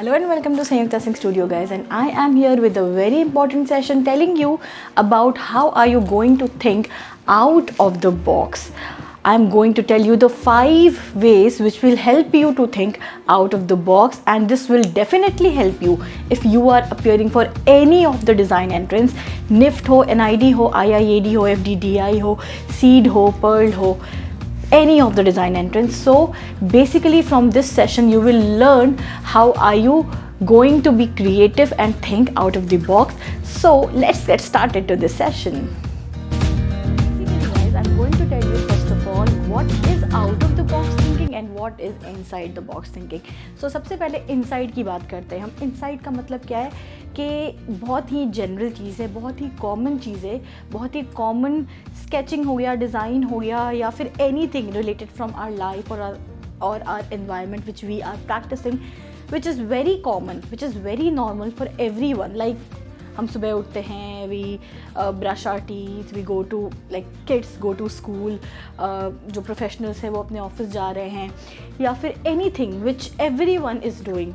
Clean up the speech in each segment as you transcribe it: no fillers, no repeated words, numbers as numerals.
Hello and welcome to Sanyukta Singh Studio guys, and I am here with a very important session telling you about how are you going to think out of the box. I am going to tell you the 5 ways which will help you to think out of the box, and this will definitely help you if you are appearing for any of the design entrance, NIFT ho, NID ho, IIAD ho, FDDI ho, SEED ho, PEARL ho, any of the design entrance. So basically from this session you will learn how are you going to be creative and think out of the box. So let's get started to this session. Basically guys, I'm going to tell you first of all what is out of the box thinking and what is inside the box thinking. So सबसे पहले inside की बात करते हैं हम. inside का मतलब क्या है कि बहुत ही जनरल चीज़ है, बहुत ही कॉमन चीज़ है, बहुत ही कॉमन स्केचिंग हो गया, डिज़ाइन हो गया, या फिर anything related from our life और our environment which we are practicing, which is very common, which is very normal for everyone. Like हम सुबह उठते हैं, we brush our teeth, we go to, like kids go to school, जो professionals हैं वो अपने office जा रहे हैं, या फिर anything which everyone is doing.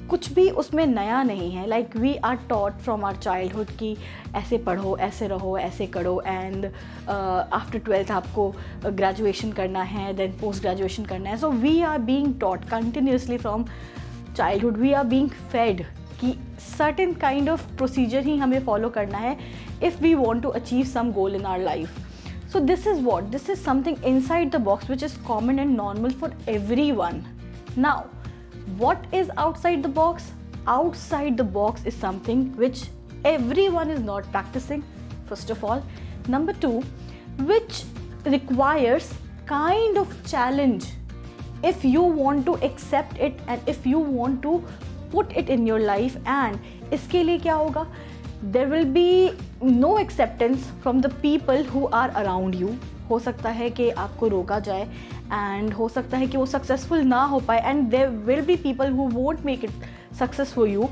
कुछ भी उसमें नया नहीं है. Like we are taught from our childhood कि ऐसे पढ़ो, ऐसे रहो, ऐसे करो, एंड आफ्टर 12th आपको ग्रेजुएशन करना है, देन पोस्ट ग्रेजुएशन करना है. So we are being taught continuously from childhood, we are being fed कि सर्टेन काइंड ऑफ प्रोसीजर ही हमें फॉलो करना है if we want to achieve some goal in our life. So this is something inside the box which is common and normal for everyone. Now, what is outside the box? Outside the box is something which everyone is not practicing, first of all. Number 2, which requires kind of challenge if you want to accept it and if you want to put it in your life. And इसके लिए क्या होगा? There will be no acceptance from the people who are around you. हो सकता है कि आपको रोका जाए, एंड हो सकता है कि वो सक्सेसफुल ना हो पाए, and there will be people who won't make it success for you.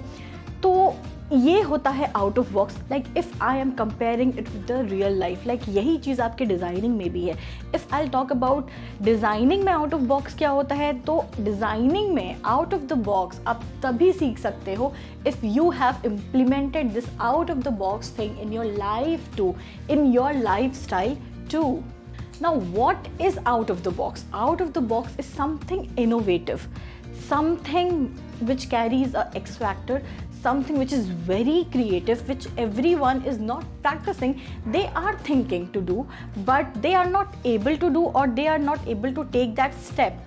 तो ये होता है out of box. Like if I am comparing it with the real life, like यही चीज़ आपके डिज़ाइनिंग में भी है. If I talk about designing में आउट ऑफ बॉक्स क्या होता है, तो डिज़ाइनिंग में आउट ऑफ द बॉक्स आप तभी सीख सकते हो if you have implemented this out of the box thing in your life too, in your lifestyle too. Now, what is out of the box? Out of the box is something innovative, something which carries a X factor, something which is very creative, which everyone is not practicing. They are thinking to do, but they are not able to do, or they are not able to take that step.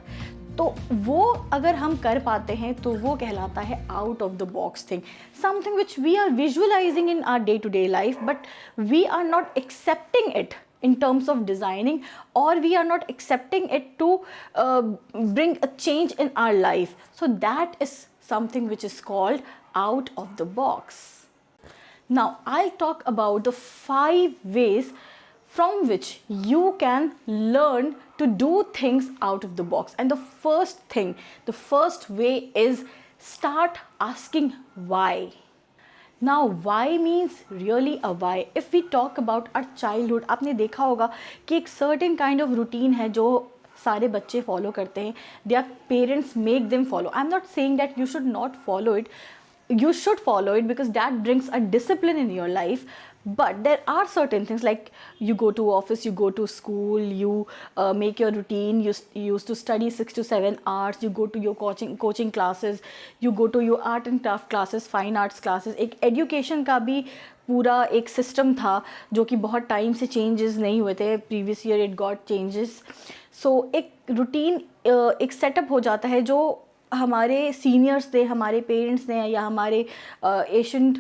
तो वो अगर हम कर पाते हैं तो वो कहलाता है out of the box thing. Something which we are visualising in our day to day life, but we are not accepting it in terms of designing, or we are not accepting it to bring a change in our life. So that is something which is called out of the box. Now I'll talk about the 5 ways from which you can learn to do things out of the box. And the first way is start asking why. Now why means really a why. If we talk about our childhood, आपने देखा होगा कि एक certain kind of routine है जो सारे बच्चे follow करते हैं. Their parents make them follow. I'm not saying that you should not follow it. You should follow it because that brings a discipline in your life. But there are certain things like you go to office, you go to school, you make your routine, you used to study 6 to 7 hours, you go to your coaching classes, you go to your art and craft classes, fine arts classes. एक education का भी पूरा एक system था जो कि बहुत time से चेंजेस नहीं हुए थे. Previous year it got changes. So एक रूटीन एक सेटअप हो जाता है जो हमारे सीनियर्स ने, हमारे पेरेंट्स ने, या हमारे एशियंट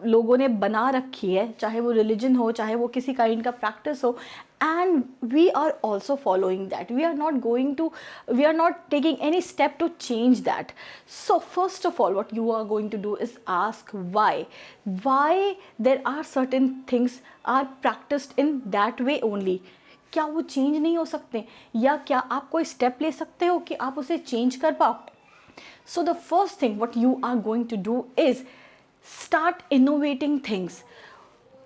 लोगों ने बना रखी है, चाहे वो रिलीजन हो, चाहे वो किसी काइंड का प्रैक्टिस हो, and we are also following that. We are not taking any step to change that. So first of all, what you are going to do is ask why there are certain things are practiced in that way only. क्या वो change नहीं हो सकते, या क्या आप कोई step ले सकते हो कि आप उसे चेंज कर पाओ. So the first thing what you are going to do is start innovating things.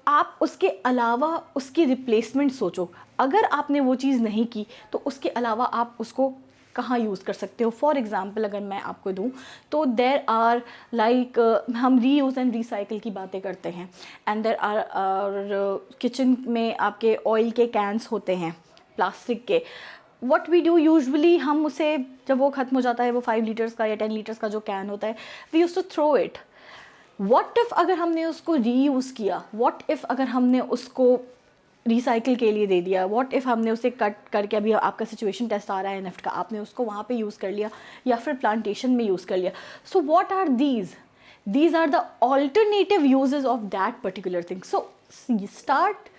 आप उसके अलावा उसकी रिप्लेसमेंट सोचो. अगर आपने वो चीज़ नहीं की तो उसके अलावा आप उसको कहाँ यूज़ कर सकते हो. फॉर एग्जाम्पल अगर मैं आपको दूँ तो देर आर लाइक हम रीयूज़ एंड रिसाइकिल की बातें करते हैं, एंड देर आर किचन में आपके ऑयल के कैंस होते हैं प्लास्टिक के. वट वी डू यूजली, हम उसे जब वो ख़त्म हो जाता है, वो 5 लीटर्स का या 10 लीटर्स का जो कैन होता है, we use to throw it. What if अगर हमने उसको रीयूज़ किया, वॉट इफ़ अगर हमने उसको रिसाइकिल के लिए दे दिया, व्हाट इफ़ हमने उसे कट करके, अभी आपका सिचुएशन टेस्ट आ रहा है एनएफ्ट का, आपने उसको वहाँ पे यूज़ कर लिया या फिर प्लांटेशन में यूज़ कर लिया. So what are these are the alternative uses of that particular thing. So start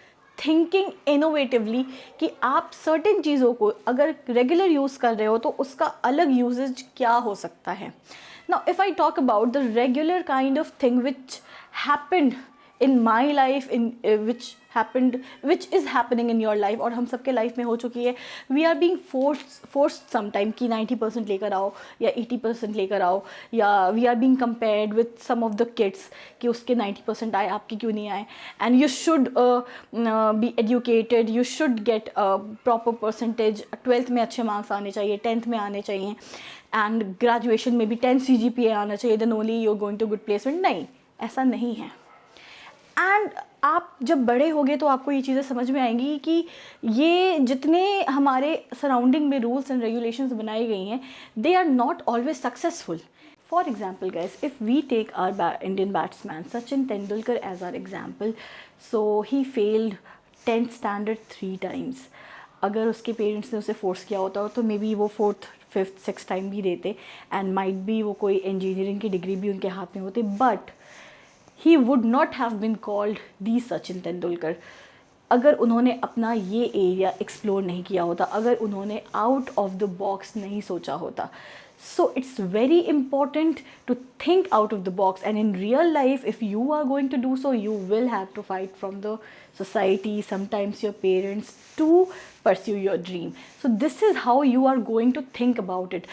thinking innovatively कि आप सर्टेन चीज़ों को अगर रेगुलर यूज़ कर रहे हो तो उसका अलग यूजेज क्या हो सकता है. Now if I talk about the regular kind of thing which happened in my life, which is happening in your life, और हम सबके लाइफ में हो चुकी है. we are being forced sometime कि 90% लेकर आओ या 80% लेकर आओ, या we are being compared with some of the kids कि उसके 90% आए, आपके क्यों नहीं आए. and you should be educated, you should get a proper percentage. 12th में अच्छे मार्क्स आने चाहिए, 10th में आने चाहिए, and graduation में भी 10 CGPA आना चाहिए, then only you're going to good placement. नहीं, ऐसा नहीं है. एंड आप जब बड़े होगे तो आपको ये चीज़ें समझ में आएंगी कि ये जितने हमारे सराउंडिंग में रूल्स एंड रेगुलेशंस बनाई गई हैं, they are not always successful. For example guys, if we take our Indian batsman Sachin Tendulkar as our example, so he failed 10th standard 3 times. अगर उसके पेरेंट्स ने उसे फोर्स किया होता तो मे बी वो 4th 5th 6th टाइम भी देते, एंड माइट बी वो कोई इंजीनियरिंग की डिग्री भी उनके हाथ में होती, but he would not have been called the Sachin Tendulkar अगर उन्होंने अपना ये एरिया एक्सप्लोर नहीं किया होता, अगर उन्होंने आउट ऑफ द बॉक्स नहीं सोचा होता. So it's very important to think out of the box, and in real life if you are going to do so, you will have to fight from the society, sometimes your parents, to pursue your dream. So this is how you are going to think about it.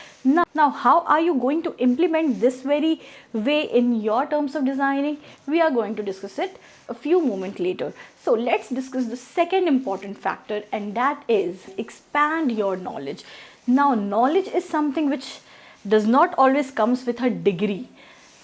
Now how are you going to implement this very way in your terms of designing? We are going to discuss it a few moments later. So let's discuss the second important factor, and that is expand your knowledge. Now knowledge is something which does not always comes with a degree.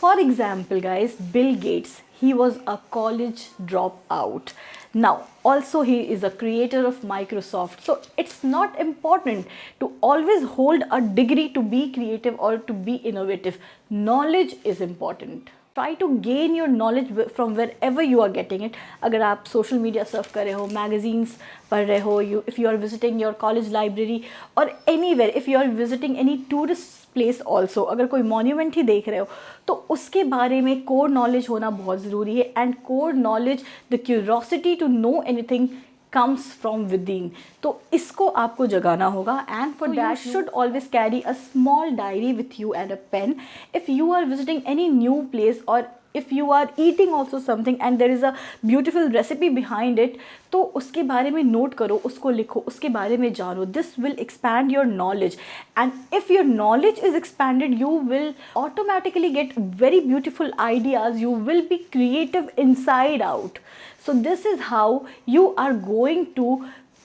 For example guys, Bill Gates, he was a college dropout. Now also he is a creator of Microsoft. So it's not important to always hold a degree to be creative or to be innovative. Knowledge is important. Try to gain your knowledge from wherever you are getting it. अगर आप social media surf कर रहे हो, magazines पढ़ रहे हो, if you are visiting your college library or anywhere, if you are visiting any tourist place also, अगर कोई monument ही देख रहे हो तो उसके बारे में core knowledge होना बहुत ज़रूरी है. And core knowledge, the curiosity to know anything comes from within. तो इसको आपको जगाना होगा, and for that you should always carry a small diary with you and a pen. If you are visiting any new place, or if you are eating also something and there is a beautiful recipe behind it, तो उसके बारे में note करो, उसको लिखो, उसके बारे में जानो. This will expand your knowledge, and if your knowledge is expanded, you will automatically get very beautiful ideas. You will be creative inside out. So this is how you are going to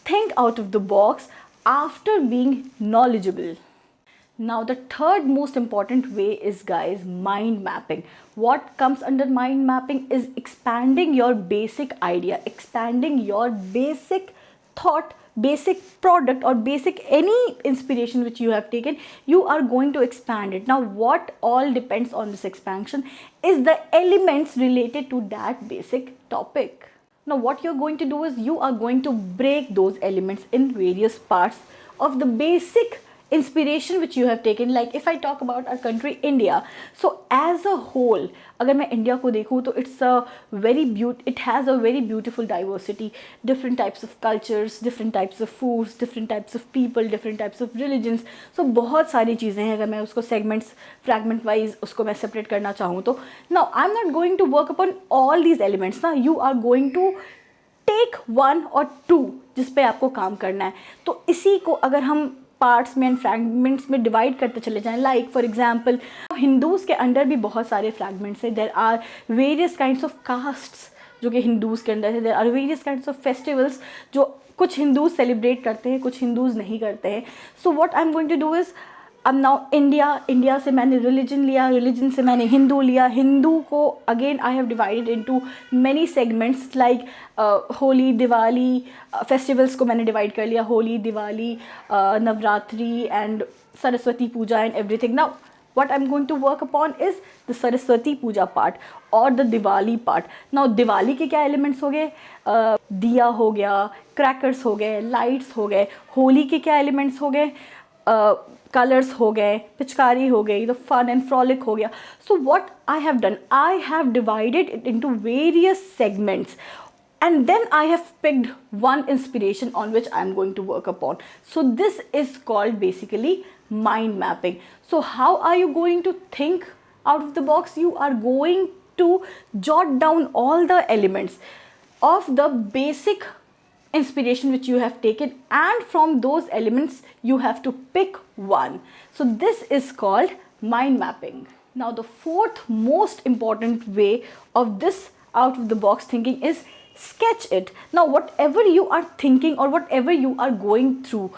think out of the box after being knowledgeable. Now the third most important way is guys, mind mapping. What comes under mind mapping is expanding your basic idea, expanding your basic thought, basic product, or basic any inspiration which you have taken, you are going to expand it. Now what all depends on this expansion is the elements related to that basic topic. Now what you're going to do is you are going to break those elements in various parts of the basic inspiration which you have taken. Like if I talk about our country India, so as a whole, अगर मैं India को देखूँ तो it has a very beautiful diversity, different types of cultures, different types of foods, different types of people, different types of religions. So बहुत सारी चीज़ें हैं. अगर मैं उसको fragment wise उसको मैं separate करना चाहूँ तो now I'm not going to work upon all these elements. Now you are going to take 1 or 2 जिस पे आपको काम करना है. तो इसी को अगर हम पार्ट्स में एंड फ्रैगमेंट्स में डिवाइड करते चले जाएं, लाइक फॉर एग्जांपल हिंदूज़ के अंडर भी बहुत सारे फ्रैगमेंट्स हैं. There are various kinds of castes जो कि हिंदूज़ के अंदर है. There are various kinds of festivals जो कुछ हिंदूज़ सेलिब्रेट करते हैं, कुछ हिंदूज़ नहीं करते हैं. So what I am going to do is अब नाउ इंडिया से मैंने रिलीजन लिया, रिलीजन से मैंने हिंदू लिया, हिंदू को again I have divided into many segments like Holi, Diwali, festivals को मैंने डिवाइड कर लिया, Holi, Diwali, Navratri and Saraswati puja and everything. Now what I'm going to work upon is the Saraswati Puja part or the Diwali part. Now Diwali के क्या एलिमेंट्स हो गए, दिया हो गया, क्रैकर्स हो गए, लाइट्स हो गए. होली के क्या एलिमेंट्स हो गए, कलर्स हो गए, पिचकारी हो गई, द फन एंड फ्रॉलिक हो गया. सो what I have done, I have divided it into various segments. And then I have picked one inspiration on which I am going to work upon. So this is called basically mind mapping. So how are you going to think out of the box? You are going to jot down all the elements of the basic inspiration which you have taken, and from those elements you have to pick one. So this is called mind mapping. Now the fourth most important way of this out of the box thinking is sketch it. Now whatever you are thinking or whatever you are going through,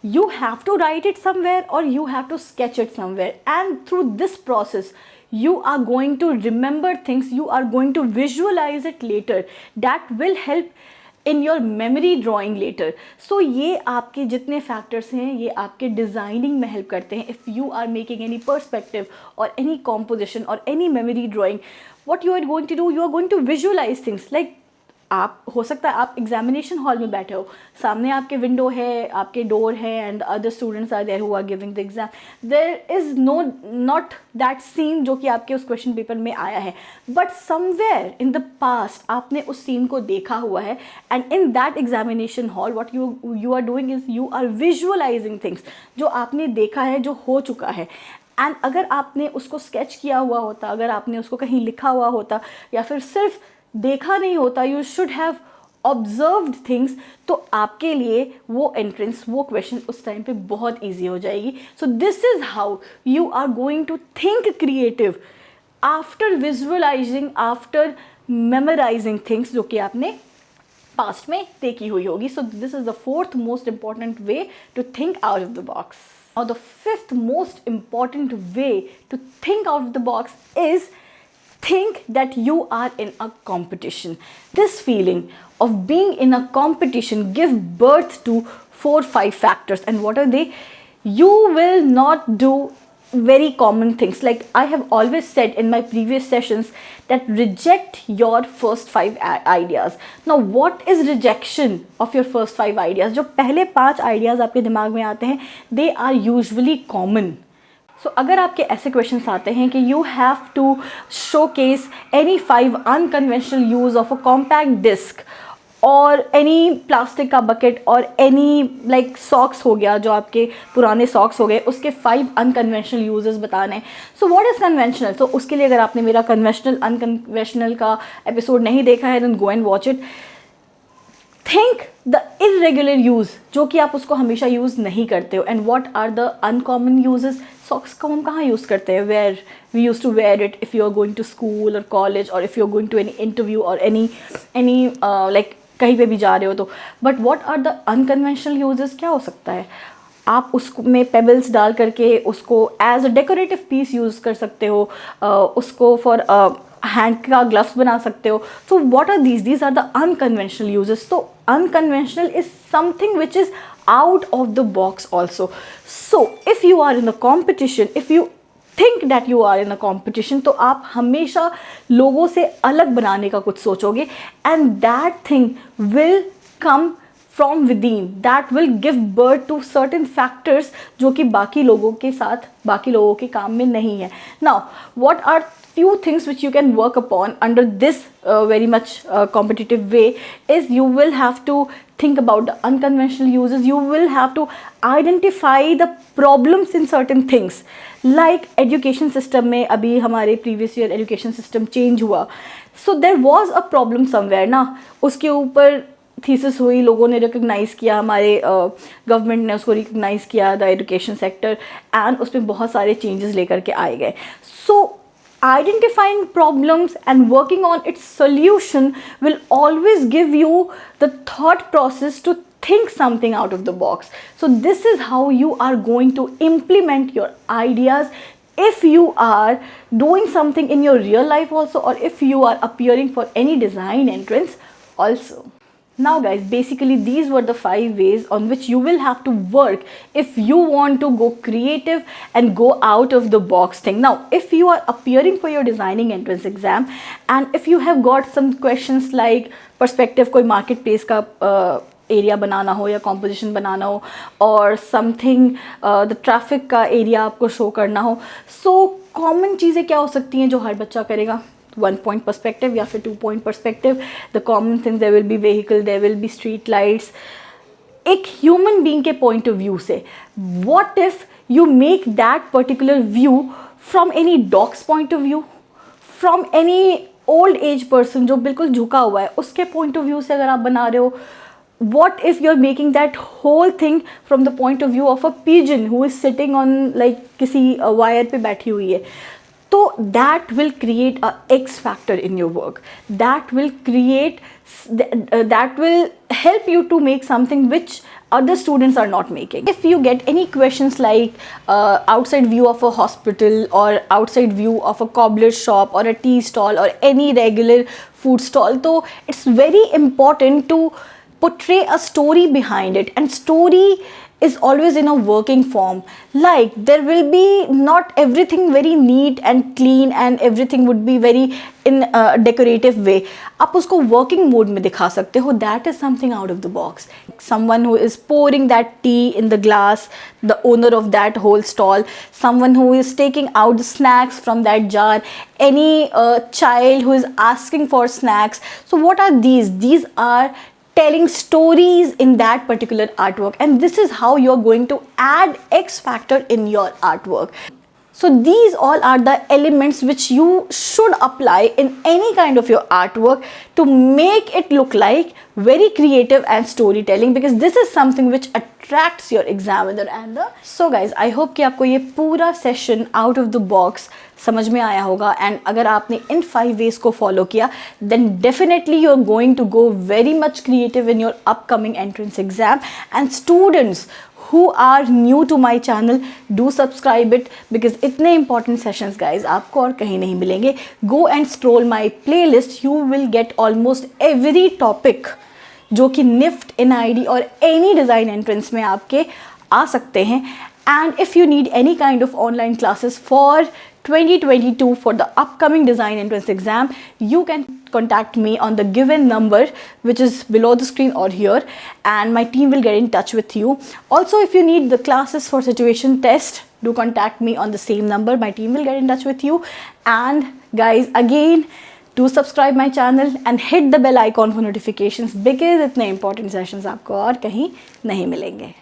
you have to write it somewhere or you have to sketch it somewhere, and through this process you are going to remember things, you are going to visualize it later. That will help in your memory drawing later. So ये आपके जितने factors हैं ये आपके designing में help करते हैं. If you are making any perspective or any composition or any memory drawing, what you are going to do, you are going to visualize things. Like आप हो सकता है आप एग्जामिनेशन हॉल में बैठे हो, सामने आपके विंडो है, आपके डोर है, and other students are there who are giving the exam. There is not that scene जो कि आपके उस क्वेश्चन पेपर में आया है, but somewhere in the past आपने उस सीन को देखा हुआ है, and in that examination hall what you are doing is you are visualising things जो आपने देखा है, जो हो चुका है. एंड अगर आपने उसको स्केच किया हुआ होता, अगर आपने उसको कहीं लिखा हुआ होता, या फिर सिर्फ देखा नहीं होता, you should have observed things, तो आपके लिए वो एंट्रेंस, वो क्वेश्चन उस टाइम पे बहुत ईजी हो जाएगी. So this is how you are going to think creative after visualising, after memorising things जो कि आपने पास्ट में देखी हुई होगी. So this is the fourth most important way to think out of the box. Now the fifth most important way to think out of the box is think that you are in a competition. This feeling of being in a competition give birth to 4-5 factors, and what are they? You will not do very common things. Like I have always said in my previous sessions that reject your first 5 ideas. Now what is rejection of your first 5 ideas? जो पहले 5 ideas आपके दिमाग में आते हैं, they are usually common. So अगर आपके ऐसे क्वेश्चंस आते हैं कि you have to showcase any 5 unconventional use of a compact disc और एनी प्लास्टिक का बकेट और एनी लाइक सॉक्स हो गया, जो आपके पुराने सॉक्स हो गए, उसके 5 अनकन्वेंशनल यूजेस बताने हैं. So what is conventional? तो उसके लिए अगर आपने मेरा कन्वेंशनल अनकन्वेंशनल का एपिसोड नहीं देखा है, then go and watch it. Think the irregular use, जो कि आप उसको हमेशा यूज़ नहीं करते हो. And what are the uncommon uses? Socks को हम कहाँ यूज़ करते हैं? Where we use to wear it if you are going to school और कॉलेज, और if you are going to any interview और एनी लाइक कहीं पे भी जा रहे हो तो. But what are the unconventional uses? क्या हो सकता है? आप उसमें पेबल्स डाल करके उसको as a decorative piece use कर सकते हो, उसको फॉर हैंड का ग्लव्स बना सकते हो. So what are these are the unconventional uses. तो unconventional is something which is out of the box also. So if you are in a competition, if you think that you are in a competition, तो आप हमेशा लोगों से अलग बनाने का कुछ सोचोगे, and that thing will come from within, that will give birth to certain factors जो कि बाकी लोगों के साथ, बाकी लोगों के काम में नहीं है. Now what are few things which you can work upon under this very much competitive way is you will have to think about the unconventional uses. You will have to identify the problems in certain things. Like education system में अभी हमारे previous year education system change हुआ, so there was a problem somewhere ना, उसके ऊपर thesis हुई, लोगों ने रिकग्नाइज़ किया, हमारे गवर्नमेंट ने उसको रिकग्नाइज़ किया द एजुकेशन सेक्टर, एंड उसमें बहुत सारे चेंजेस लेकर के आए गए. सो identifying problems and working on its solution will always give you the thought process to think something out of the box. So this is how you are going to implement your ideas if you are doing something in your real life also, or if you are appearing for any design entrance also. Now guys, basically these were the 5 ways on which you will have to work if you want to go creative and go out of the box thing. Now if you are appearing for your designing entrance exam and if you have got some questions like perspective, कोई market place का area बनाना हो या composition बनाना हो, और something the traffic का area आपको show करना हो, सो कॉमन चीज़ें क्या हो सकती हैं जो हर बच्चा करेगा? 1 point perspective या फिर 2 point perspective. The common things, there will be vehicle, there will be street lights. एक ह्यूमन बीइंग के पॉइंट ऑफ व्यू से what if you make that particular view from any dog's point of view, from any old age person जो बिल्कुल झुका हुआ है उसके point of view से अगर आप बना रहे हो, what if you're making that whole thing from the point of view of a pigeon who is sitting on like किसी वायर पे बैठी हुई है, तो that will create a X factor in your work. That will create, that will help you to make something which other students are not making. If you get any questions like outside view of a hospital or outside view of a cobbler shop or a tea stall or any regular food stall, so it's very important to portray a story behind it, and story is always in a working form. Like there will be not everything very neat and clean and everything would be very in a decorative way. आप उसको working mode में दिखा सकते हो. That is something out of the box. Someone who is pouring that tea in the glass, the owner of that whole stall, someone who is taking out the snacks from that jar, any child who is asking for snacks. So what are these? These are telling stories in that particular artwork, and this is how you're going to add X factor in your artwork. So these all are the elements which you should apply in any kind of your artwork to make it look like very creative and storytelling, because this is something which attracts your examiner and the. So guys, I hope कि आपको ये पूरा session out of the box समझ में आया होगा, and अगर आपने इन 5 ways को फॉलो किया then definitely you're going to go very much creative in your upcoming entrance exam. And students who are new to my channel, do subscribe it, because इतने important sessions guys आपको और कहीं नहीं मिलेंगे. Go and scroll my playlist, you will get almost every topic जो कि NIFT, NID और any design entrance में आपके आ सकते हैं. And if you need any kind of online classes for 2022 for the upcoming design entrance exam, you can contact me on the given number which is below the screen or here, and my team will get in touch with you. Also, if you need the classes for situation test, do contact me on the same number. My team will get in touch with you. And guys, again, do subscribe my channel and hit the bell icon for notifications, because इतने important sessions आपको और कहीं नहीं मिलेंगे.